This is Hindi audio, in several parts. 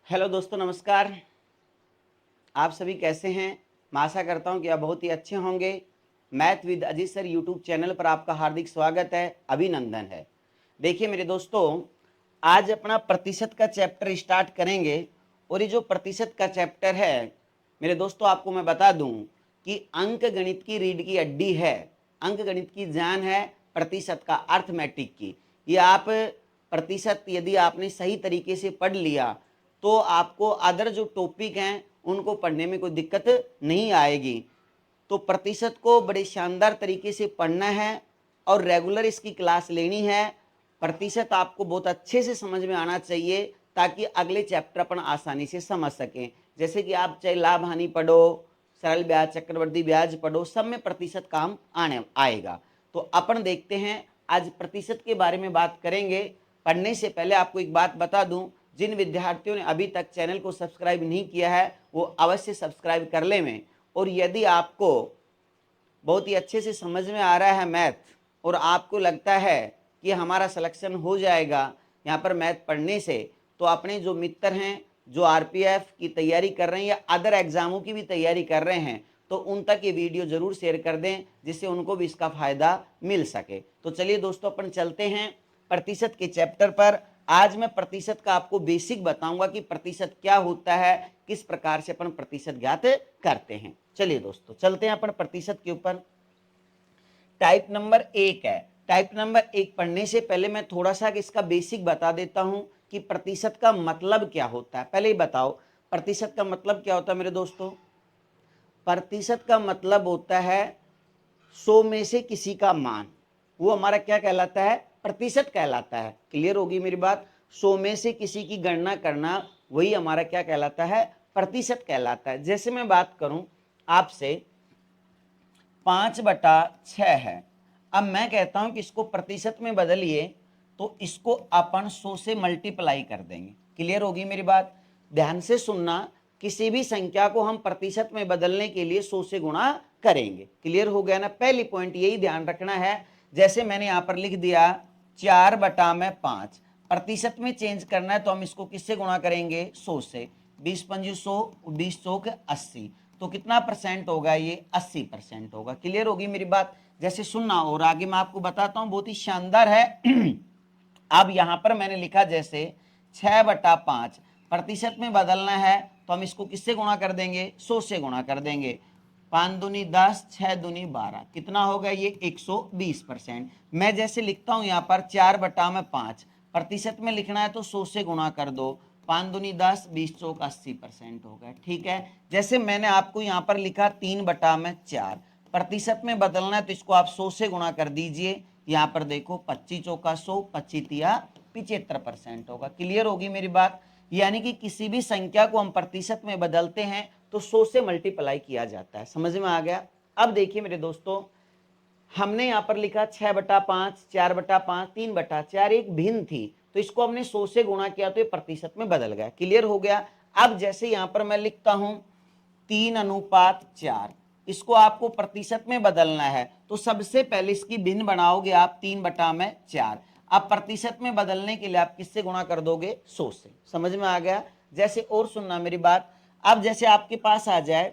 हेलो दोस्तों, नमस्कार। आप सभी कैसे हैं? मैं आशा करता हूं कि आप बहुत ही अच्छे होंगे। Math with Ajit sir YouTube channel पर आपका हार्दिक स्वागत है, अभिनंदन है। देखिए मेरे दोस्तों, आज अपना प्रतिशत का चैप्टर स्टार्ट करेंगे। और ये जो प्रतिशत का चैप्टर है मेरे दोस्तों, आपको मैं बता दूं कि अंक गणित की रीढ़ की हड्डी है, अंक गणित की जान है प्रतिशत का, अर्थमेटिक की। ये आप प्रतिशत यदि आपने सही तरीके से पढ़ लिया तो आपको अदर जो टॉपिक हैं उनको पढ़ने में कोई दिक्कत नहीं आएगी। तो प्रतिशत को बड़े शानदार तरीके से पढ़ना है और रेगुलर इसकी क्लास लेनी है। प्रतिशत आपको बहुत अच्छे से समझ में आना चाहिए ताकि अगले चैप्टर अपन आसानी से समझ सकें। जैसे कि आप चाहे लाभ हानि पढ़ो, सरल ब्याज, चक्रवृद्धि ब्याज पढ़ो, सब में प्रतिशत काम आने आएगा। तो अपन देखते हैं, आज प्रतिशत के बारे में बात करेंगे। पढ़ने से पहले आपको एक बात बता दूं, जिन विद्यार्थियों ने अभी तक चैनल को सब्सक्राइब नहीं किया है वो अवश्य सब्सक्राइब कर लें। और यदि आपको बहुत ही अच्छे से समझ में आ रहा है मैथ और आपको लगता है कि हमारा सिलेक्शन हो जाएगा यहाँ पर मैथ पढ़ने से, तो अपने जो मित्र हैं जो आरपीएफ की तैयारी कर रहे हैं या अदर एग्जामों की भी तैयारी कर रहे हैं, तो उन तक ये वीडियो जरूर शेयर कर दें जिससे उनको भी इसका फायदा मिल सके। तो चलिए दोस्तों, अपन चलते हैं प्रतिशत के चैप्टर पर। आज मैं प्रतिशत का आपको बेसिक बताऊंगा कि प्रतिशत क्या होता है, किस प्रकार से अपन प्रतिशत ज्ञात करते हैं। चलिए दोस्तों, चलते हैं अपन प्रतिशत के ऊपर। टाइप नंबर 1 है। टाइप नंबर 1 पढ़ने से पहले मैं थोड़ा सा इसका बेसिक बता देता हूं कि प्रतिशत का मतलब क्या होता है। पहले ही बताओ, प्रतिशत का मतलब क्या होता है मेरे दोस्तों? प्रतिशत का मतलब होता है 100 में से किसी का मान, वो हमारा क्या कहलाता है? प्रतिशत कहलाता है। क्लियर होगी मेरी बात? 100 में से किसी की गणना करना, वही हमारा क्या कहलाता है? प्रतिशत कहलाता है। जैसे मैं बात करूं आपसे, 5/6 है। अब मैं कहता हूं कि इसको प्रतिशत में बदलिए, तो इसको अपन 100 से मल्टीप्लाई कर देंगे। क्लियर होगी मेरी बात? ध्यान से सुनना, किसी भी संख्या को हम प्रतिशत में बदलने के लिए 100 से गुणा करेंगे। क्लियर हो गया ना? पहली पॉइंट यही ध्यान रखना है। जैसे मैंने यहां पर लिख दिया 4/5, प्रतिशत में चेंज करना है तो हम इसको किससे गुणा करेंगे? 100 से। 20×5 100, 20 चौक 80, तो कितना परसेंट होगा? ये 80% होगा। क्लियर होगी मेरी बात? जैसे सुनना और आगे मैं आपको बताता हूं, बहुत ही शानदार है। अब यहां पर मैंने लिखा जैसे 6/5, प्रतिशत में बदलना है तो हम इसको किससे गुणा कर देंगे? 100 से गुणा कर देंगे। 5 दूनी 10, 6 दूनी 12, कितना होगा? ये 120%। मैं जैसे लिखता हूं यहां पर 4/5, प्रतिशत में लिखना है तो 100 से गुणा कर दो। 5 दूनी 10, 20 चौक 80% होगा। ठीक है। जैसे मैंने आपको यहाँ पर लिखा 3/4, प्रतिशत में बदलना है तो इसको आप 100 से गुणा कर दीजिए। यहाँ पर देखो 25 चौका 100, 25 75% होगा। क्लियर होगी मेरी बात? यानी कि किसी भी संख्या को हम प्रतिशत में बदलते हैं तो 100 से मल्टीप्लाई किया जाता है। समझ में आ गया? अब देखिए मेरे दोस्तों, हमने यहां पर लिखा 6/5, 4/5, 3/4, एक भिन्न थी तो इसको हमने 100 से गुणा किया तो ये प्रतिशत में बदल गया। क्लियर हो गया? अब जैसे यहां पर मैं लिखता हूं 3/4, इसको आपको प्रतिशत में बदलना है तो सबसे पहले इसकी भिन्न बनाओगे आप 3/4। अब प्रतिशत में बदलने के लिए आप किससे गुणा कर दोगे? 100 से। समझ में आ गया? जैसे और सुनना मेरी बात, अब जैसे आपके पास आ जाए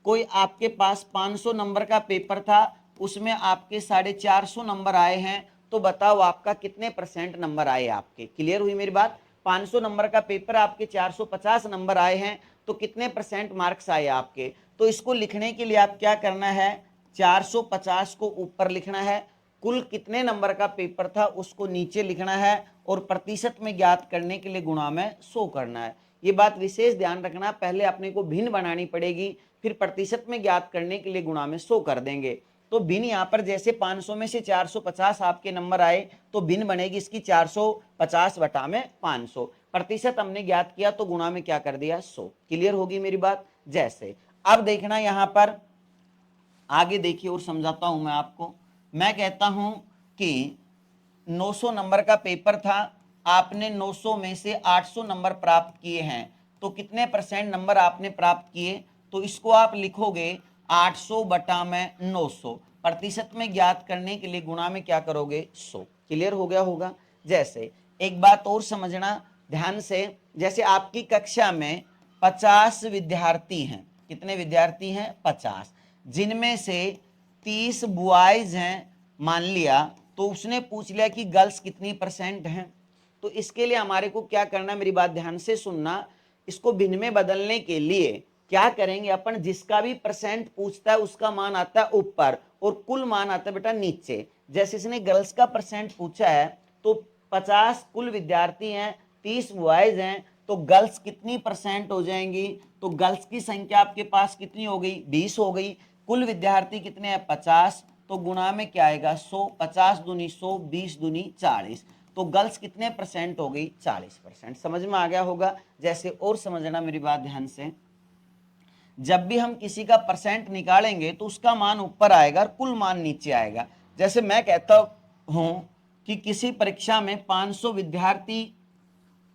कोई, आपके पास 500 नंबर का पेपर था, उसमें आपके 450 नंबर आए हैं, तो बताओ आपका कितने परसेंट नंबर आए आपके? क्लियर हुई मेरी बात? 500 नंबर का पेपर, आपके 450 नंबर आए हैं तो कितने परसेंट मार्क्स आए आपके? तो इसको लिखने के लिए आप क्या करना है? 450 को ऊपर लिखना है, कुल कितने नंबर का पेपर था उसको नीचे लिखना है, और प्रतिशत में ज्ञात करने के लिए गुणा में 100 करना है। ये बात विशेष ध्यान रखना, पहले अपने को भिन्न बनानी पड़ेगी, फिर प्रतिशत में ज्ञात करने के लिए गुणा में 100 कर देंगे। तो भिन्न यहाँ पर जैसे 500 में से 450 आपके नंबर आए तो भिन्न बनेगी इसकी 450/500। प्रतिशत हमने ज्ञात किया तो गुणा में क्या कर दिया? 100। क्लियर होगी मेरी बात? जैसे अब देखना यहां पर आगे देखिए और समझाता हूं मैं आपको। मैं कहता हूं कि 900 नंबर का पेपर था, आपने 900 में से 800 नंबर प्राप्त किए हैं, तो कितने परसेंट नंबर आपने प्राप्त किए? तो इसको आप लिखोगे 800/900, प्रतिशत में ज्ञात करने के लिए गुणा में क्या करोगे? 100। क्लियर हो गया होगा? जैसे एक बात और समझना, ध्यान से, जैसे आपकी कक्षा में 50 विद्यार्थी हैं, कितने विद्यार्थी हैं 50, जिनमें से 30 बॉयज हैं मान लिया, तो उसने पूछ लिया कि गर्ल्स कितनी % हैं। तो इसके लिए हमारे को क्या करना, मेरी बात ध्यान से सुनना, इसको भिन्न में बदलने के लिए क्या करेंगे अपन, जिसका भी % पूछता है उसका मान आता है ऊपर और कुल मान आता है बेटा नीचे। जैसे इसने गर्ल्स का % पूछा है तो 50 कुल विद्यार्थी हैं, 30 बॉयज हैं, तो गर्ल्स कितनी % हो जाएंगी, तो गर्ल्स की संख्या आपके पास कितनी हो गई 20 हो गई। कुल विद्यार्थी कितने हैं 50, तो गुणा में क्या आएगा 100, 50 दूनी 100, 20 दूनी 40, तो गर्ल्स कितने % हो गई 40%। समझ में आ गया होगा। जैसे और समझना मेरी बात ध्यान से, जब भी हम किसी का % निकालेंगे तो उसका मान ऊपर आएगा और कुल मान नीचे आएगा। जैसे मैं कहता हूं कि किसी परीक्षा में 500 विद्यार्थी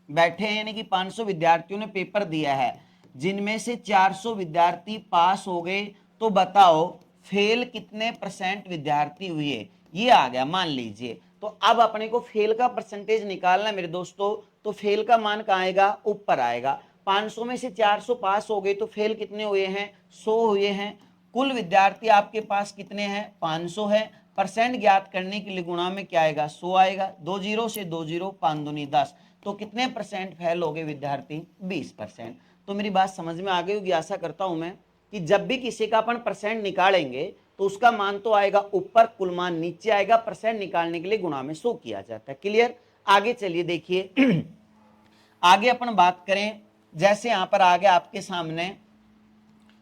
बैठे हैं, यानी कि 500 विद्यार्थियों ने पेपर दिया है, जिनमें से 400 विद्यार्थी पास हो गए, तो बताओ फेल कितने % विद्यार्थी हुए, ये आ गया मान लीजिए। तो अब अपने को फेल का % निकालना है मेरे दोस्तों, तो फेल का मान कहाँ आएगा ऊपर आएगा। 500 में से 400 पास हो गए तो फेल कितने हुए हैं 100 हुए हैं। कुल विद्यार्थी आपके पास कितने हैं 500 है, % ज्ञात करने के लिए गुणा में क्या आएगा 100 आएगा, 2 जीरो से 2 जीरो 5 दूनी 10, तो कितने % फेल हो गए विद्यार्थी 20%। तो मेरी बात समझ में आ गई होगी, आशा करता हूं मैं कि जब भी किसी का अपन % निकालेंगे तो उसका मान तो आएगा ऊपर, कुल मान नीचे आएगा, % निकालने के लिए गुणा में 100 किया जाता है। क्लियर। आगे चलिए देखिए आगे अपन बात करें, जैसे यहां पर आ गया आपके सामने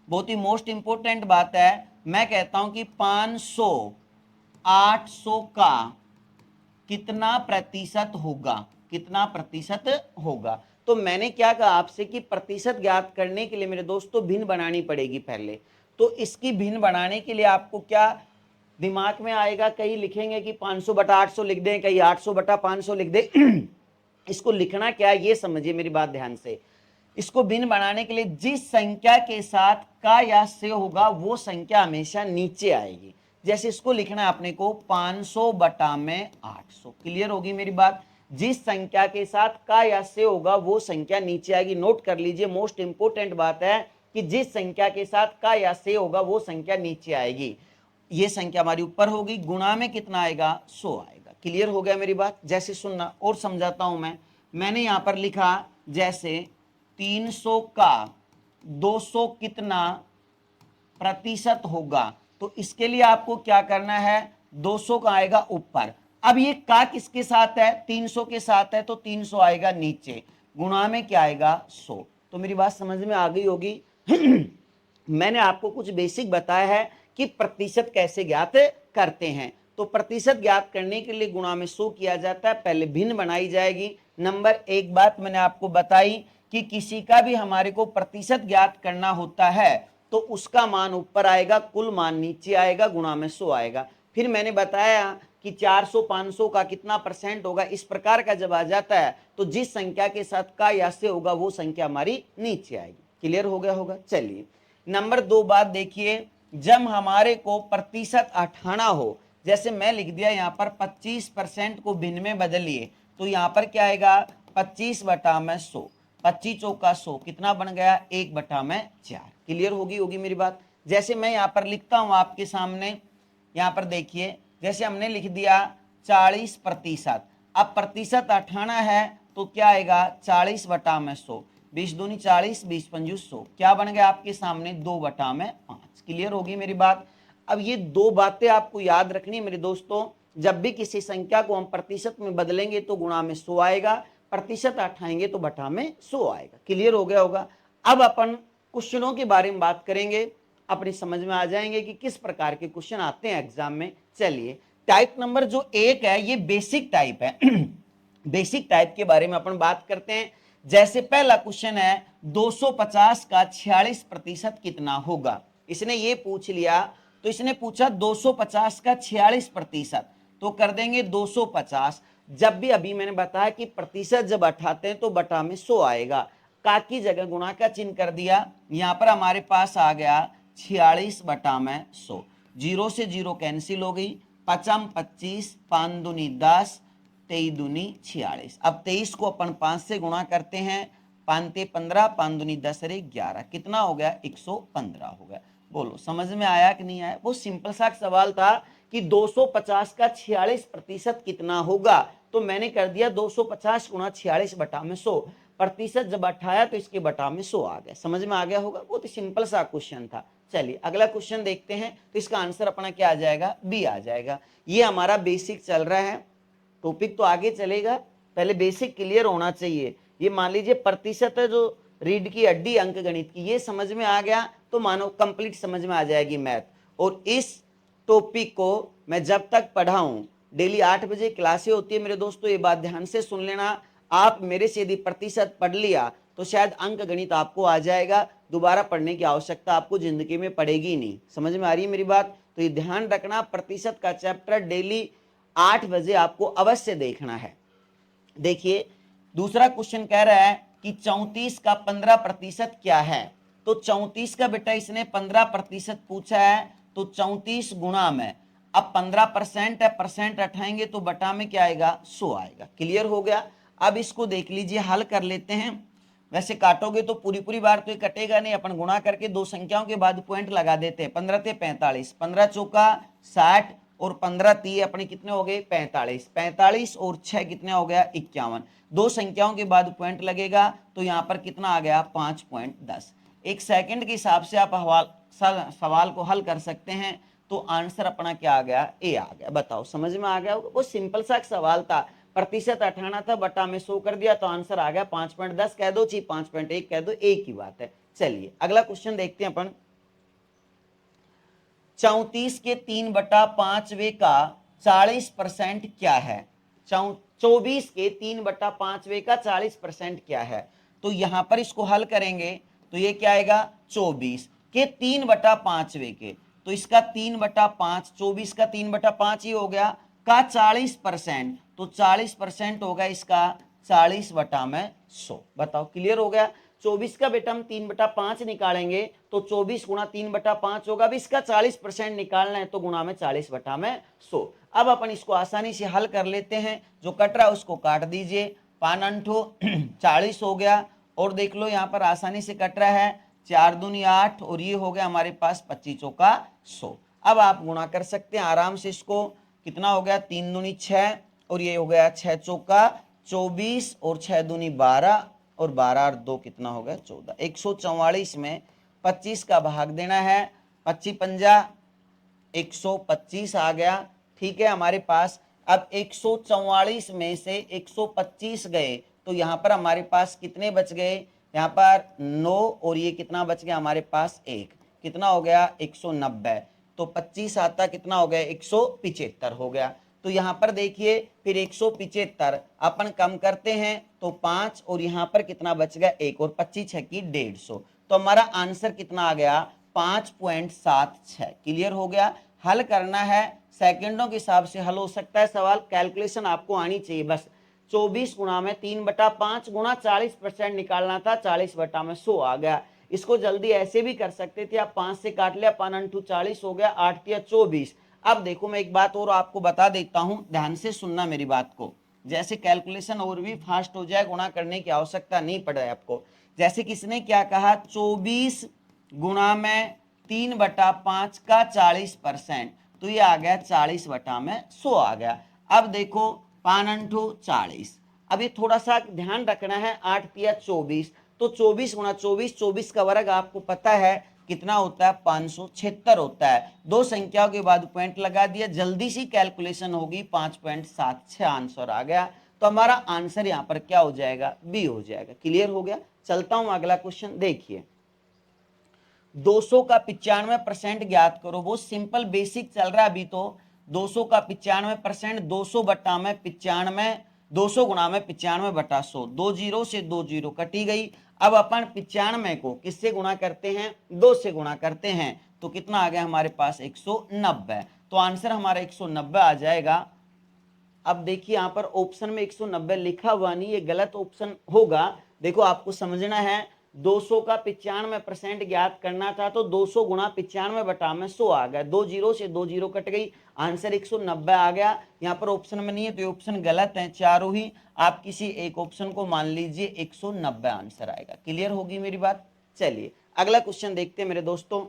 बहुत ही मोस्ट इंपोर्टेंट बात है, मैं कहता हूं कि 500 800 का कितना प्रतिशत होगा, कितना प्रतिशत होगा। तो मैंने क्या कहा आपसे कि प्रतिशत ज्ञात करने के लिए मेरे दोस्तों भिन्न बनानी पड़ेगी पहले। तो इसकी भिन्न बनाने के लिए आपको क्या दिमाग में आएगा, कहीं लिखेंगे कि 500/800 लिख दें, कहीं 800/500 लिख दें इसको लिखना क्या है ये समझिए मेरी बात ध्यान से। इसको भिन्न बनाने के लिए जिस संख्या के साथ का या से होगा वो संख्या हमेशा नीचे आएगी। जैसे इसको लिखना है अपने को 500/800। क्लियर होगी मेरी बात। जिस संख्या के साथ का या से होगा वो संख्या नीचे आएगी। नोट कर लीजिए, मोस्ट इंपोर्टेंट बात है कि जिस संख्या के साथ का या से होगा वो संख्या नीचे आएगी। ये संख्या हमारी ऊपर होगी, गुणा में कितना आएगा 100 आएगा। क्लियर हो गया मेरी बात। जैसे सुनना और समझाता हूं मैंने यहां पर लिखा जैसे 300 का 200 कितना प्रतिशत होगा, तो इसके लिए आपको क्या करना है 200 का आएगा ऊपर। अब ये का किसके साथ है 300 के साथ है, तो 300 आएगा नीचे, गुणा में क्या आएगा 100। तो मेरी बात समझ में आ गई होगी मैंने आपको कुछ बेसिक बताया है कि प्रतिशत कैसे ज्ञात करते हैं। तो प्रतिशत ज्ञात करने के लिए गुणा में 100 किया जाता है, पहले भिन्न बनाई जाएगी। नंबर एक बात मैंने आपको बताई कि किसी का भी हमारे को प्रतिशत ज्ञात करना होता है तो उसका मान ऊपर आएगा, कुल मान नीचे आएगा, गुणा में 100 आएगा। फिर मैंने बताया कि 400 500 का कितना % होगा, इस प्रकार का जब आ जाता है तो जिस संख्या के साथ का या से होगा वो संख्या हमारी नीचे आएगी। क्लियर हो गया होगा। चलिए नंबर 2 बात देखिए, जब हमारे को प्रतिशत हटाना हो, जैसे मैं लिख दिया यहाँ पर 25% को भिन्न में बदलिए, तो यहाँ पर क्या आएगा 25/100, 25 चौका 100 कितना बन गया 1/4। क्लियर होगी मेरी बात। जैसे मैं यहाँ पर लिखता हूँ आपके सामने, यहाँ पर देखिए जैसे हमने लिख दिया 40%, अब प्रतिशत हटाना है तो क्या आएगा 40/100, 20 दूनी 40, 20 पंजू 100, क्या बन गया आपके सामने 2/5। क्लियर होगी मेरी बात। अब ये दो बातें आपको याद रखनी है मेरे दोस्तों, जब भी किसी संख्या को हम प्रतिशत में बदलेंगे तो गुणा में 100 आएगा, प्रतिशत हटाएंगे तो बटा में 100 आएगा। क्लियर हो गया होगा। अब अपन क्वेश्चनों के बारे में बात करेंगे, अपनी समझ में आ जाएंगे कि किस प्रकार के क्वेश्चन आते हैं एग्जाम में। चलिए टाइप नंबर जो 1 है ये बेसिक टाइप है बेसिक टाइप के बारे में अपन बात करते हैं। जैसे पहला क्वेश्चन है 250 का 46% कितना होगा। इसने ये पूछ लिया, तो इसने पूछा 250 का 46%, तो कर देंगे 250। जब भी अभी मैंने बताया कि प्रतिशत जब हटाते हैं तो बटा में 100 आएगा, का की जगह गुणा का चिन्ह कर दिया, यहां पर हमारे पास आ गया 46/100, 0 से 0 कैंसिल हो गई, 5 25, 5 दूनी 10, 23 दूनी 46। अब 23 को अपन 5 से गुणा करते हैं, 5 ते 15, 5 दूनी 10 अरे 11, कितना हो गया 115 हो गया। बोलो समझ में आया कि नहीं आया? वो सिंपल सा सवाल था कि 250 का 46% कितना होगा, तो मैंने कर दिया 250 गुणा 46 बटा में 100, प्रतिशत जब बैठाया तो इसके बटा में 100 आ गया। समझ में आ गया होगा, बहुत सिंपल सा क्वेश्चन था। चलिए अगला क्वेश्चन देखते हैं, तो इसका आंसर अपना क्या आ जाएगा, बी आ जाएगा। ये हमारा बेसिक चल रहा है, टॉपिक तो आगे चलेगा, पहले बेसिक क्लियर होना चाहिए। ये मान लीजिए प्रतिशत है जो रीढ़ की हड्डी अंक गणित की, ये समझ में आ गया तो मानो कंप्लीट समझ में आ जाएगी मैथ। और इस टॉपिक को मैं जब तक पढ़ाऊं, डेली 8 बजे क्लासें होती है मेरे दोस्तों, ये बात ध्यान से सुन लेना। आप मेरे से यदि प्रतिशत पढ़ लिया तो शायद अंक गणित आपको आ जाएगा, दोबारा पढ़ने की आवश्यकता आपको जिंदगी में पड़ेगी नहीं। समझ में आ रही है मेरी बात? तो ये ध्यान रखना, प्रतिशत का चैप्टर डेली 8 बजे आपको अवश्य देखना है। देखिए दूसरा क्वेश्चन कह रहा है कि 34 का 15% क्या है। तो 34 का बेटा इसने 15% पूछा है, तो 34 गुणा में, अब 15% है, परसेंट हटाएंगे तो बटा में क्या आएगा 100 आएगा। क्लियर हो गया? अब इसको देख लीजिए, हल कर लेते हैं। वैसे काटोगे तो पूरी बार तो ये कटेगा नहीं, अपन गुणा करके दो संख्याओं के बाद पॉइंट लगा देते हैं। 15 ते 45, 15 चौका 60 और 15 तीय अपने कितने हो गए 45, 45 और 6 कितने हो गया 51। दो संख्याओं के बाद पॉइंट लगेगा तो यहाँ पर कितना आ गया 5.10। एक सेकंड के हिसाब से आप सवाल को हल कर सकते हैं, तो आंसर अपना क्या आ गया, ए आ गया। बताओ समझ में आ गया? वो सिंपल सा सवाल था, प्रतिशत हटाना था, बटा में 100 कर दिया तो आंसर आ गया 5.10 कह दो, चाहे 5.1 कह दो, एक ही बात है। चलिए अगला क्वेश्चन देखते हैं अपन। 34 के 3/5 का 40% क्या है? 24 के 3/5 का 40% क्या है? तो यहां पर इसको हल करेंगे तो ये क्या आएगा 24 के 3/5 के, तो इसका 3/5, 24 का 3/5 ही हो गया, का 40%, तो 40% होगा इसका 40/100। बताओ क्लियर हो गया? 24 का बेटा हम 3/5 निकालेंगे तो 24 गुणा 3/5 होगा। अब इसका 40% निकालना है तो गुणा में 40/100। अब अपन इसको आसानी से हल कर लेते हैं, जो कट रहा है उसको काट दीजिए, 5 अंठो 40 हो गया, और देख लो यहाँ पर आसानी से कट रहा है, 4 दूनी 8 और ये हो गया हमारे पास 25 चौका 100। अब आप गुणा कर सकते हैं आराम से इसको, कितना हो गया 3 दूनी 6 और ये हो गया 6 चौका 24 और 6 दूनी 12 और 12 और 2 कितना हो गया 14। 144 में 25 का भाग देना है, 25 पंजा 125 आ गया। ठीक है हमारे पास। अब 144 में से 125 गए तो यहाँ पर हमारे पास कितने बच गए, यहाँ पर 9 और ये कितना बच गया हमारे पास 1, कितना हो गया 190। तो 25 आता कितना हो गया 175 हो गया। तो यहाँ पर देखिए फिर 175 अपन कम करते हैं तो 5 और यहाँ पर कितना बच गया 1 और 25 है कि 150। तो हमारा आंसर कितना आ गया 5.76। क्लियर हो गया? हल करना है, सेकंडों के हिसाब से हल हो सकता है सवाल, कैलकुलेशन आपको आनी चाहिए बस। 24 गुणा में 3/5 गुणा 40% निकालना था, 40/100 आ गया। इसको जल्दी ऐसे भी कर सकते थे आप, 5 से काट लिया, 5 × 40 हो गया, 8 × 24। अब देखो मैं एक बात और आपको बता देता हूं, ध्यान से सुनना मेरी बात को, जैसे कैलकुलेशन और भी फास्ट हो जाए, गुणा करने की आवश्यकता नहीं पड़ रहा है आपको। जैसे किसने क्या कहा 24 गुणा में 3/5 का 40%, तो ये आ गया 40/100 आ गया। अब देखो 5 × 40, अब ये थोड़ा सा ध्यान रखना है, 8 × 24, तो 24 गुणा 24, 24 का वर्ग आपको पता है कितना होता है 576 होता है। दो संख्याओं के बाद पॉइंट लगा दिया, जल्दी सी कैलकुलेशन होगी, 5.76 आंसर आ गया। तो हमारा आंसर यहाँ पर क्या हो जाएगा, बी हो जाएगा। क्लियर हो गया? चलता हूं अगला क्वेश्चन देखिए। 200 का 95% ज्ञात करो। वो सिंपल बेसिक चल रहा है अभी तो। 200 का 95%, 200 बटा में 95, 200 गुणा में 95/100, 2 जीरो से 2 जीरो कटी गई। अब अपन 95 को किससे गुणा करते हैं, 2 से गुणा करते हैं, तो कितना आ गया हमारे पास 190। तो आंसर हमारा 190 आ जाएगा। अब देखिए यहाँ पर ऑप्शन में 190 लिखा हुआ नहीं, ये गलत ऑप्शन होगा। देखो आपको समझना है, 200 का 95% ज्ञात करना था, तो 200 गुणा 95 बटा में 100 आ गया। 2 जीरो से 2 जीरो कट गई, आंसर 190 आ गया। यहाँ पर ऑप्शन में नहीं है तो ये ऑप्शन गलत है, चारों ही। आप किसी एक ऑप्शन को मान लीजिए, 190 आंसर आएगा। क्लियर होगी मेरी बात? चलिए अगला क्वेश्चन देखते हैं मेरे दोस्तों।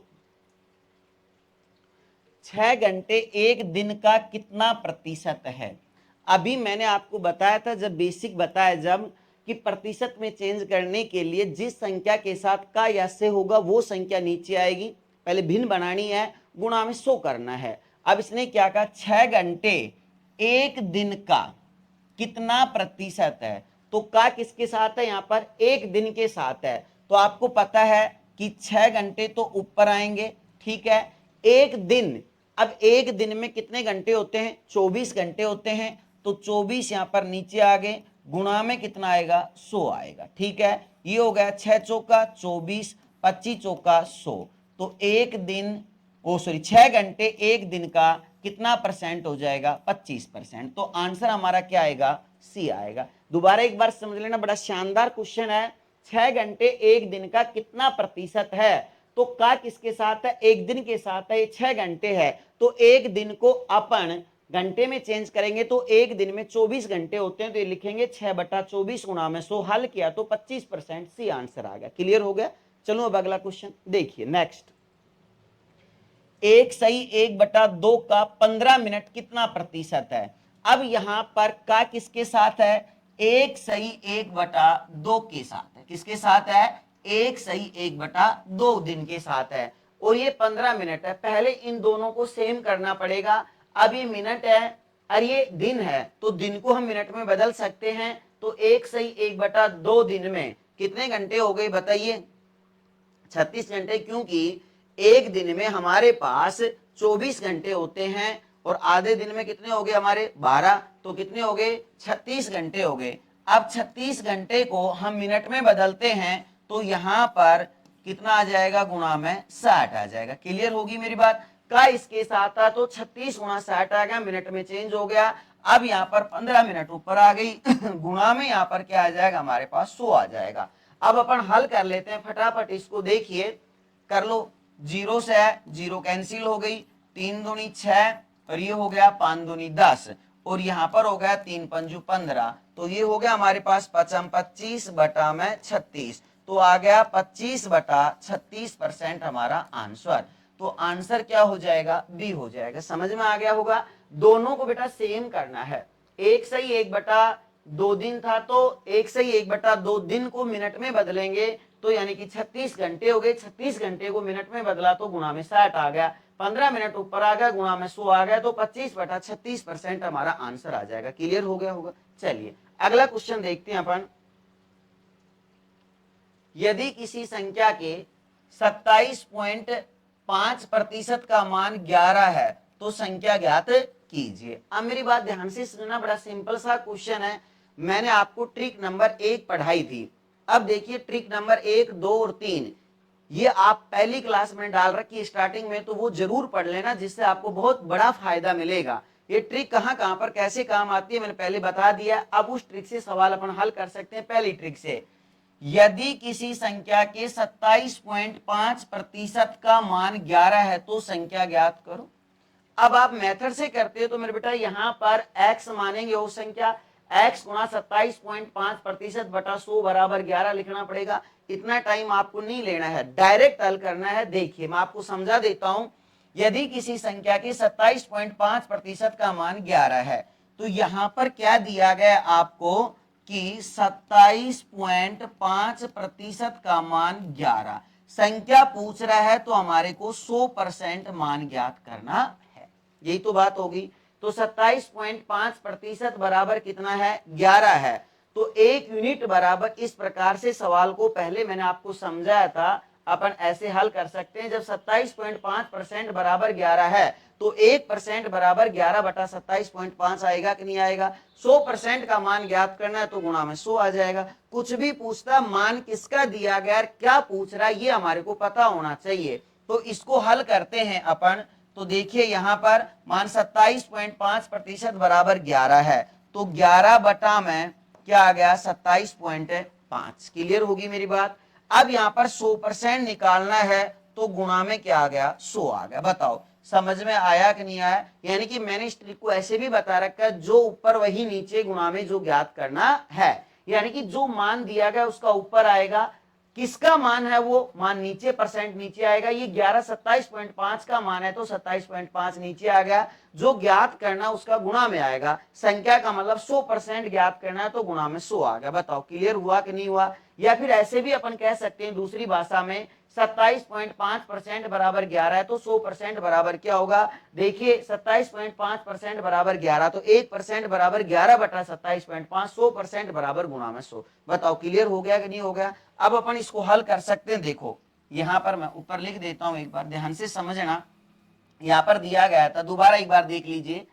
6 घंटे एक दिन का कितना प्रतिशत है? अभी मैंने आपको बताया था, जब बेसिक बताया, जब कि प्रतिशत में चेंज करने के लिए जिस संख्या के साथ का या से होगा वो संख्या नीचे आएगी। पहले भिन्न बनानी है, गुणा में 100 करना है। अब इसने क्या कहा, 6 घंटे एक दिन का कितना प्रतिशत है, तो का किसके साथ है, यहाँ पर एक दिन के साथ है। तो आपको पता है कि 6 घंटे तो ऊपर आएंगे, ठीक है। एक दिन, अब एक दिन में कितने घंटे होते हैं, 24 घंटे होते हैं, तो 24 यहाँ पर नीचे आ गए, गुणा में कितना आएगा, 100 आएगा, ठीक है। ये हो गया 6 चौका 24, 25 चौका 100, तो एक दिन, ओ सॉरी 6 घंटे एक दिन का कितना परसेंट हो जाएगा, 25%। तो आंसर हमारा क्या आएगा, सी आएगा। दोबारा एक बार समझ लेना, बड़ा शानदार क्वेश्चन है। 6 घंटे एक दिन का कितना प्रतिशत है, तो का किसके साथ है, एक दिन के साथ है, ये 6 घंटे है, तो एक दिन को अपन घंटे में चेंज करेंगे तो एक दिन में 24 घंटे होते हैं, तो ये लिखेंगे 6/24 गुणा में 100, हल किया तो 25%, सी आंसर आ गया। क्लियर हो गया? चलो अब अगला क्वेश्चन देखिए, नेक्स्ट। 1/1/2 का 15 मिनट कितना प्रतिशत है? अब यहां पर का किसके साथ है, 1/1/2 के साथ है। किसके साथ है, 1/1/2 दिन के साथ है, और ये 15 मिनट है। पहले इन दोनों को सेम करना पड़ेगा। अब ये मिनट है और ये दिन है, तो दिन को हम मिनट में बदल सकते हैं। तो 1/1/2 दिन में कितने घंटे हो गए बताइए, 36 घंटे, क्योंकि एक दिन में हमारे पास 24 घंटे होते हैं, और आधे दिन में कितने हो गए हमारे, 12, तो कितने हो गए, 36 घंटे हो गए। अब 36 घंटे को हम मिनट में बदलते हैं, तो यहां पर कितना आ जाएगा, गुणा में 60 आ जाएगा। क्लियर होगी मेरी बात? का इसके साथ था, तो 36 गुणा 60 आ गया, मिनट में चेंज हो गया। अब यहाँ पर 15 मिनट ऊपर आ गई गुणा में यहाँ पर क्या आ जाएगा, हमारे पास 100 आ जाएगा। अब अपन हल कर लेते हैं फटाफट इसको, देखिए कर लो। 0 से है, 0 कैंसिल हो गई, 3 दूनी 6, और ये हो गया 5 दूनी 10, और यहाँ पर हो गया 3 पंजू 15, तो ये हो गया हमारे पास 25 बटा में 36, तो आ गया 25/36% हमारा आंसर। तो आंसर क्या हो जाएगा, बी हो जाएगा। समझ में आ गया होगा? दोनों को बेटा सेम करना है। 1/1/2 दिन था, तो 1/1/2 दिन को मिनट में बदलेंगे, तो यानी कि 36 घंटे हो गए। 36 घंटे को मिनट में बदला तो गुणा में 60 आ गया, 15 मिनट ऊपर आ गया, गुणा में 100 आ गया, तो 25/36% हमारा आंसर आ जाएगा। क्लियर हो गया होगा? चलिए अगला क्वेश्चन देखते हैं अपन। यदि किसी संख्या के 27.5% का मान 11 है, तो संख्या ज्ञात कीजिए। अब मेरी बात ध्यान से सुनना, बड़ा सिंपल सा क्वेश्चन है। मैंने आपको ट्रिक नंबर 1 पढ़ाई थी। अब देखिए ट्रिक नंबर 1, 2 और 3, ये आप पहली क्लास में डाल रखी स्टार्टिंग में, तो वो जरूर पढ़ लेना, जिससे आपको बहुत बड़ा फायदा मिलेगा। ये ट्रिक कहां कहां पर कैसे काम आती है मैंने पहले बता दिया। अब उस ट्रिक से सवाल अपन हल कर सकते हैं। पहली ट्रिक से, यदि किसी संख्या के 27.5% का मान 11 है, तो संख्या ज्ञात करो। अब आप मेथड से करते हो तो मेरे बेटा यहां पर x मानेंगे वो संख्या, x गुणा 27.5% बटा 100 बराबर 11 लिखना पड़ेगा। इतना टाइम आपको नहीं लेना है, डायरेक्ट हल करना है। देखिए मैं आपको समझा देता हूं। यदि किसी संख्या के 27.5% का मान 11 है, तो यहां पर क्या दिया गया आपको कि 27.5% का मान 11, संख्या पूछ रहा है तो हमारे को 100% मान ज्ञात करना है। यही तो बात होगी। तो 27.5% बराबर कितना है, 11 है। तो 1 यूनिट बराबर, इस प्रकार से सवाल को पहले मैंने आपको समझाया था, अपन ऐसे हल कर सकते हैं। जब 27.5% बराबर 11 है, तो 1% बराबर 11/27.5 आएगा कि नहीं आएगा। 100% का मान ज्ञात करना है तो गुणा में 100 आ जाएगा। कुछ भी पूछता, मान किसका दिया गया, क्या पूछ रहा है, ये हमारे को पता होना चाहिए। तो इसको हल करते हैं अपन। तो देखिए यहां पर मान 27.5% बराबर 11 है, तो 11 बटा में क्या आ गया, 27.5। क्लियर होगी मेरी बात? अब यहाँ पर 100% निकालना है तो गुणा में क्या आ गया, 100 आ गया। बताओ समझ में आया कि नहीं आया? यानी कि मैंने इस ट्रिक को ऐसे भी बता रखा है, जो ऊपर वही नीचे, गुणा में जो ज्ञात करना है। यानी कि जो मान दिया गया उसका ऊपर आएगा, किसका मान है वो मान नीचे, परसेंट नीचे आएगा। ये 1127.5 का मान है तो 27.5 नीचे आ गया। जो ज्ञात करना उसका गुणा में आएगा। संख्या का मतलब 100% ज्ञात करना है तो गुणा में 100 आ गया। बताओ क्लियर हुआ कि नहीं हुआ? या फिर ऐसे भी अपन कह सकते हैं दूसरी भाषा में, 27.5% बराबर 11 है तो 100% बराबर क्या होगा? देखिए 27.5% बराबर 11, तो 1% बराबर 11/27.5, 100% बराबर गुणा में 100। बताओ क्लियर हो गया कि नहीं हो गया? अब अपन इसको हल कर सकते हैं। देखो यहां पर मैं ऊपर लिख देता हूं, एक बार ध्यान से समझना। यहां पर दिया गया था, दोबारा एक बार देख लीजिए,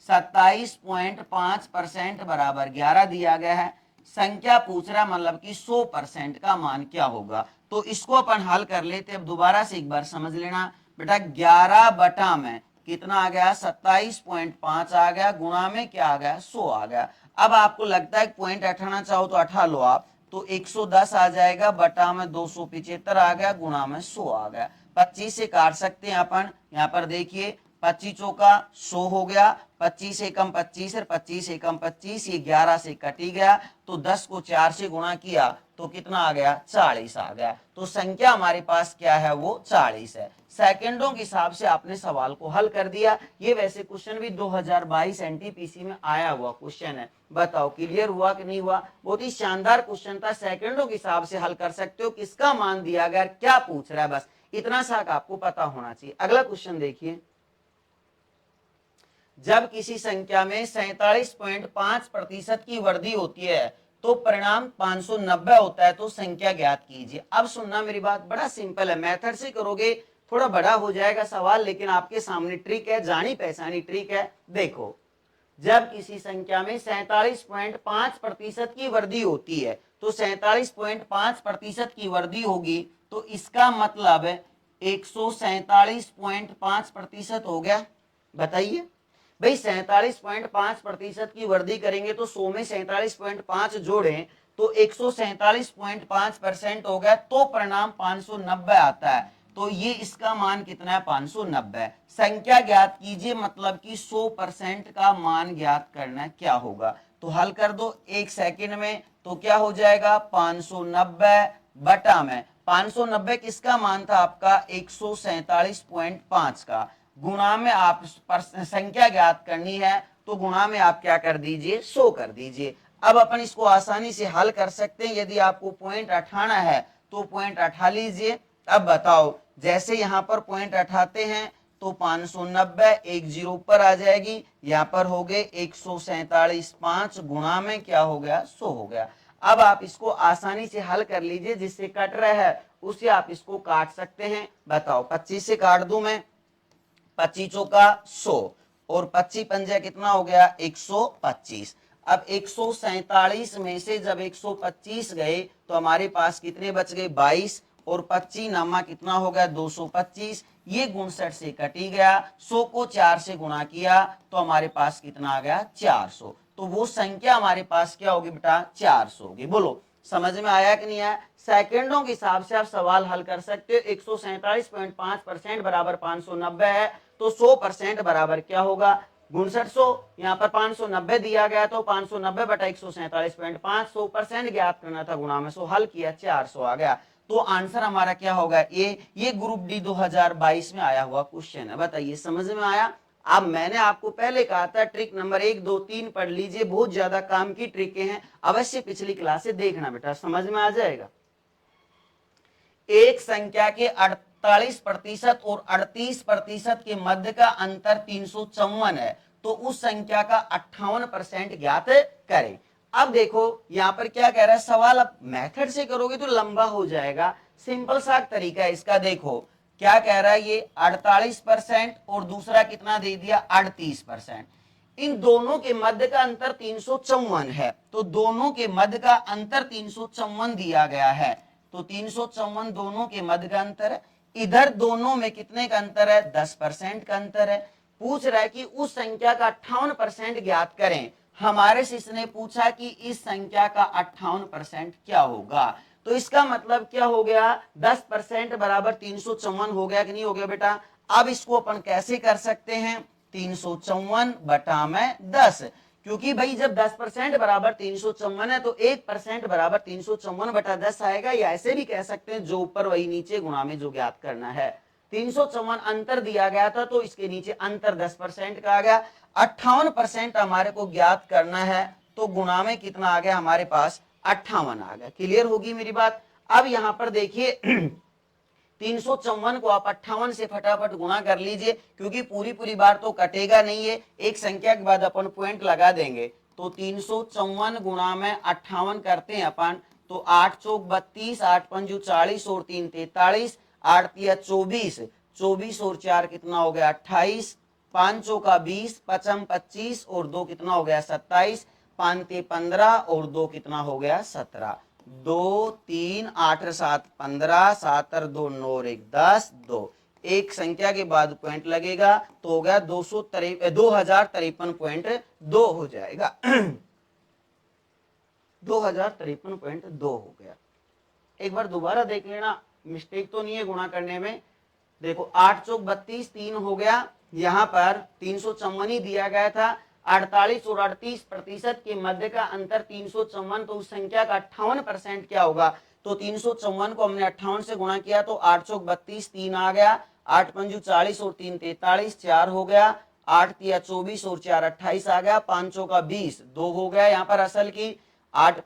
27.5% बराबर 11 दिया गया है। संख्या पूछ रहा मतलब कि 100% का मान क्या होगा। तो इसको अपन हल कर लेते। अब दोबारा से एक बार समझ लेना बेटा, 11 बटा में कितना आ गया, 27.5 आ गया, गुणा में क्या आ गया, 100 आ गया। अब आपको लगता है पॉइंट अठाना चाहो तो अठा लो आप, तो 110 आ जाएगा, बटा में 275 आ गया, गुणा में 100 आ गया। 25 से काट सकते हैं अपन। यहाँ पर देखिए 25 चौका 100 हो गया, 25 एकम 25 और 25 एकम 25, ये 11 से कटी गया, तो 10 को 4 से गुणा किया तो कितना आ गया, 40 आ गया। तो संख्या हमारे पास क्या है, वो 40 है। सेकंडों के हिसाब से आपने सवाल को हल कर दिया। ये वैसे क्वेश्चन भी 2022 एनटीपीसी में आया हुआ क्वेश्चन है। बताओ क्लियर हुआ कि नहीं हुआ? बहुत ही शानदार क्वेश्चन था, सेकंडों के हिसाब से हल कर सकते हो। किसका मान दिया गया, क्या पूछ रहा है, बस इतना सा आपको पता होना चाहिए। अगला क्वेश्चन देखिए, जब किसी संख्या में 47.5% की वृद्धि होती है तो परिणाम 590 होता है, तो संख्या ज्ञात कीजिए। अब सुनना मेरी बात, बड़ा सिंपल है, मेथड से करोगे थोड़ा बड़ा हो जाएगा सवाल, लेकिन आपके सामने ट्रिक है, जानी पहचानी ट्रिक है। देखो जब किसी संख्या में 47.5% की वृद्धि होती है तो 47.5% की वृद्धि होगी, तो इसका मतलब 147.5% हो गया। बताइए भाई, 47.5% की वृद्धि करेंगे तो 100 में 47.5 जोड़ें तो 147.5% हो गया, तो परिणाम 590 आता है। तो ये इसका मान कितना है, 590। संख्या ज्ञात कीजिए मतलब कि 100% का मान ज्ञात करना है, क्या होगा? तो हल कर दो 1 सेकंड में, तो क्या हो जाएगा, 590 बटा में 590 किसका मान था आपका, 147.5 का, गुणा में आप संख्या ज्ञात करनी है तो गुणा में आप क्या कर दीजिए, 100 कर दीजिए। अब अपन इसको आसानी से हल कर सकते हैं। यदि आपको पॉइंट अठाना है तो पॉइंट अठा लीजिए। अब बताओ, जैसे यहाँ पर पॉइंट अठाते हैं तो 590 एक जीरो ऊपर आ जाएगी, यहाँ पर हो गए 147.5, गुणा में क्या हो गया, 100 हो गया। अब आप इसको आसानी से हल कर लीजिए, जिससे कट रहा है उसे आप इसको काट सकते हैं। बताओ 25 से काट दूं मैं, 25 का 100 और 25 पंजा कितना हो गया, 125। अब 147 में से जब 125 गए तो हमारे पास कितने बच गए, 22, और 25 नामा कितना हो गया, 225। ये 59 से कटी गया, 100 को 4 से गुणा किया तो हमारे पास कितना आ गया, 400। तो वो संख्या हमारे पास क्या होगी बेटा, 400 होगी। बोलो समझ में आया कि नहीं आया? सेकंडों के हिसाब से आप सवाल हल कर सकते हो। 147.5% बराबर 590 है, तो 100% बराबर क्या होगा, 6200। यहाँ पर 590 दिया गया तो 590 बटा 147.5, 100% ज्ञात करना था, गुणा में 100, हल किया 400 आ गया। तो आंसर हमारा क्या होगा, ये ग्रुप डी 2022 में आया हुआ क्वेश्चन है। बताइए समझ में आया? अब मैंने आपको पहले कहा था ट्रिक नंबर 1 2 3 पढ़ लीजिए, बहुत ज्यादा काम की ट्रिकें हैं, अवश्य पिछली क्लास से देखना बेटा, समझ में आ जाएगा। एक संख्या के 48% और 38% के मध्य का अंतर 354 है, तो उस संख्या का 58% ज्ञात करें। अब देखो यहां पर क्या कह रहा है सवाल, अब मेथड से करोगे तो लंबा हो जाएगा, सिंपल सा तरीका है इसका। देखो क्या कह रहा है, ये 48% और दूसरा कितना दे दिया, 38%। इन दोनों के मध्य का अंतर 354 है, तो दोनों के मध्य का अंतर 354 दिया गया है, तो 354 दोनों के मध्य का अंतर है। इधर दोनों में कितने का अंतर है, 10% का अंतर है। पूछ रहा है कि उस संख्या का 58% ज्ञात करें। हमारे शिष्य ने पूछा कि इस संख्या का 58% क्या होगा। तो इसका मतलब क्या हो गया, 10% बराबर 354 हो गया कि नहीं हो गया बेटा। अब इसको अपन कैसे कर सकते हैं, 354 बटा में 10, क्योंकि भाई जब 10% बराबर 354 है तो 1% बराबर 354 बटा 10 आएगा, या ऐसे भी कह सकते हैं जो ऊपर वही नीचे, गुणा में जो ज्ञात करना है। 354 अंतर दिया गया था तो इसके नीचे अंतर 10% का आ गया, 58% हमारे को ज्ञात करना है, तो गुणा में कितना आ गया हमारे पास, 58 आ गया। क्लियर होगी मेरी बात। अब यहां पर देखिए 354 को आप 58 से फटाफट गुणा कर लीजिए, क्योंकि पूरी पूरी बार तो कटेगा नहीं है, एक संख्या के बाद अपन पॉइंट लगा देंगे। तो 354 गुणा में 58 करते हैं अपन, तो 8 चौक 32, 8 पंजू 40 और 3 43, 8 तिया 24, 24 और 4 कितना हो गया 28, 5 चौका 20, पचम 25 और 2 कितना हो गया 27, 5 ते 15 और 2 कितना हो गया 17, 2 3 8 7 15, 7 और 2 9 और 1 10, 2 एक संख्या के बाद पॉइंट लगेगा तो हो गया 2053.2 हो जाएगा 2053.2 हो गया। एक बार दोबारा देख लेना, मिस्टेक तो नहीं है गुणा करने में। देखो 8 चौक 32, 3 हो गया, यहाँ पर 354 ही दिया गया था, 48 और 38% के मध्य का अंतर 354, तो उस संख्या का 58% क्या होगा, तो 354 को हमने 58 से गुणा किया तो 8 चौक 32, 3 आ गया, 8 पंजू 40 और 3 43, 4 हो गया, 8 तिया 24 और 4 28 आ गया, 5 चौका 20, 2 हो गया, यहाँ पर असल की 8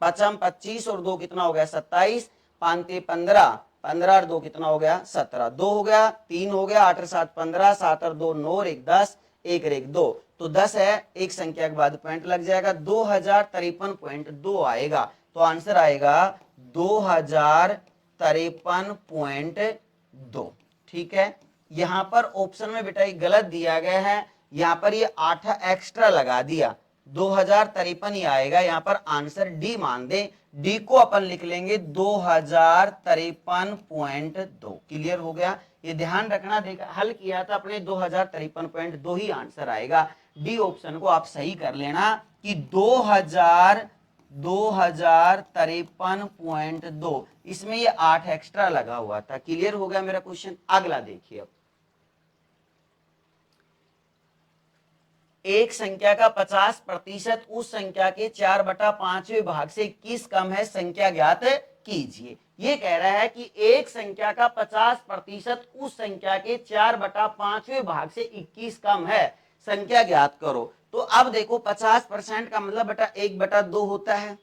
पचम 25 और 2 कितना हो गया 27, 5 ते 15, 15 और 2 कितना हो गया 17, 2 हो गया, 3 हो गया, 8 और 7 15, 7 और 2 9 और 1 10, 1 और 1 2, तो 10 है, एक संख्या के बाद पॉइंट लग जाएगा, 2053.2 आएगा। तो आंसर आएगा 2053.2। ठीक है, यहां पर ऑप्शन में बेटा एक गलत दिया गया है, यहां पर ये 8 एक्स्ट्रा लगा दिया, 2053 ही आएगा, यहां पर आंसर डी मान दे, डी को अपन लिख लेंगे 2053.2। क्लियर हो गया, ये ध्यान रखना, देखा हल किया था अपने 2053.2 ही आंसर आएगा। डी ऑप्शन को आप सही कर लेना कि 2053.2, इसमें ये 8 एक्स्ट्रा लगा हुआ था। क्लियर हो गया मेरा क्वेश्चन। अगला देखिए, अब एक संख्या का 50% उस संख्या के 4/5वें भाग से 21 कम है, संख्या ज्ञात कीजिए। ये कह रहा है कि एक संख्या का 50% उस संख्या के 4/5वें भाग से 21 कम है, संख्या ज्ञात करो। तो अब देखो 50% का मतलब बेटा 1/2 होता है,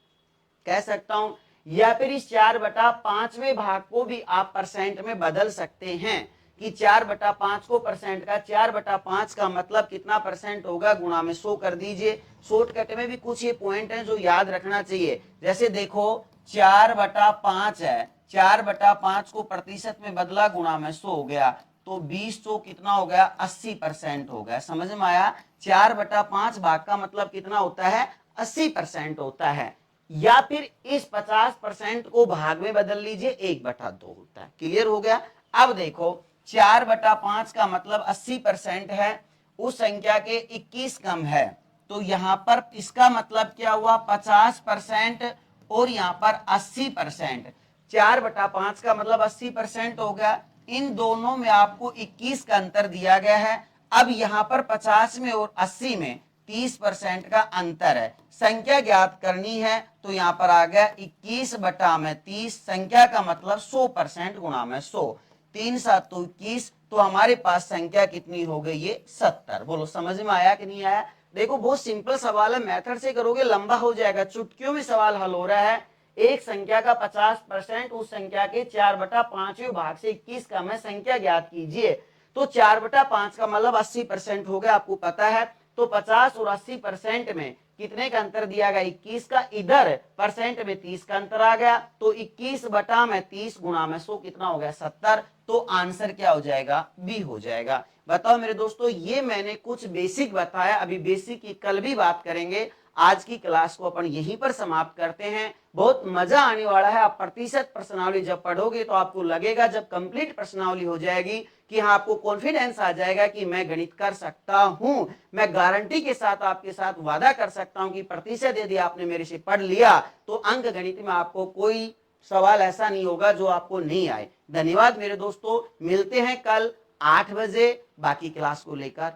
कह सकता हूं, या फिर इस 4/5वें भाग को भी आप परसेंट में बदल सकते हैं कि 4/5 को परसेंट का 4/5 का मतलब कितना परसेंट होगा, गुणा में 100 कर दीजिए। शॉर्टकट में भी कुछ ये पॉइंट हैं जो याद रखना चाहिए, जैसे देखो 4/5 है, 4/5 को प्रतिशत में बदला, गुणा में 100 हो गया, तो 20 तो कितना हो गया 80% हो गया। समझ में आया, 4/5 भाग का मतलब कितना होता है 80% होता है। या फिर इस 50% को भाग में बदल लीजिए, 1/2 होता है। क्लियर हो गया। अब देखो 4/5 का मतलब 80% है, उस संख्या के 21 कम है, तो यहां पर इसका मतलब क्या हुआ 50% और यहां पर 80%। 4/5 का मतलब 80% हो गया, इन दोनों में आपको 21 का अंतर दिया गया है। अब यहां पर 50 में और 80 में 30% का अंतर है, संख्या ज्ञात करनी है, तो यहां पर आ गया 21/30, संख्या का मतलब 100% गुणा में 100, 3 7 तो 21, तो हमारे पास संख्या कितनी हो गई ये 70। बोलो समझ में आया कि नहीं आया। देखो बहुत सिंपल सवाल है, मेथड से करोगे लंबा हो जाएगा, चुटकियों में सवाल हल हो रहा है। एक संख्या का 50% उस संख्या के 4/5वें भाग से 21 कम है, संख्या ज्ञात कीजिए। तो 4/5 का मतलब 80% हो गया, आपको पता है। तो 50 और 80% में कितने का अंतर दिया गया 21 का, इधर परसेंट में 30 का अंतर आ गया, तो 21/30 गुणा में 100 कितना हो गया 70, तो आंसर क्या हो जाएगा बी हो जाएगा। बताओ मेरे दोस्तों, ये मैंने कुछ बेसिक बताया, अभी बेसिक की कल भी बात करेंगे। आज की क्लास को अपन यहीं पर समाप्त करते हैं। बहुत मजा आने वाला है। आप प्रतिशत प्रश्नावली जब पढ़ोगे तो आपको लगेगा, जब कंप्लीट प्रश्नावली हो जाएगी, कि हाँ आपको कॉन्फिडेंस आ जाएगा कि मैं गणित कर सकता हूं। मैं गारंटी के साथ आपके साथ वादा कर सकता हूं कि प्रतिशत यदि आपने मेरे से पढ़ लिया तो अंक गणित में आपको कोई सवाल ऐसा नहीं होगा जो आपको नहीं आए। धन्यवाद मेरे दोस्तों, मिलते हैं कल 8 बजे बाकी क्लास को लेकर।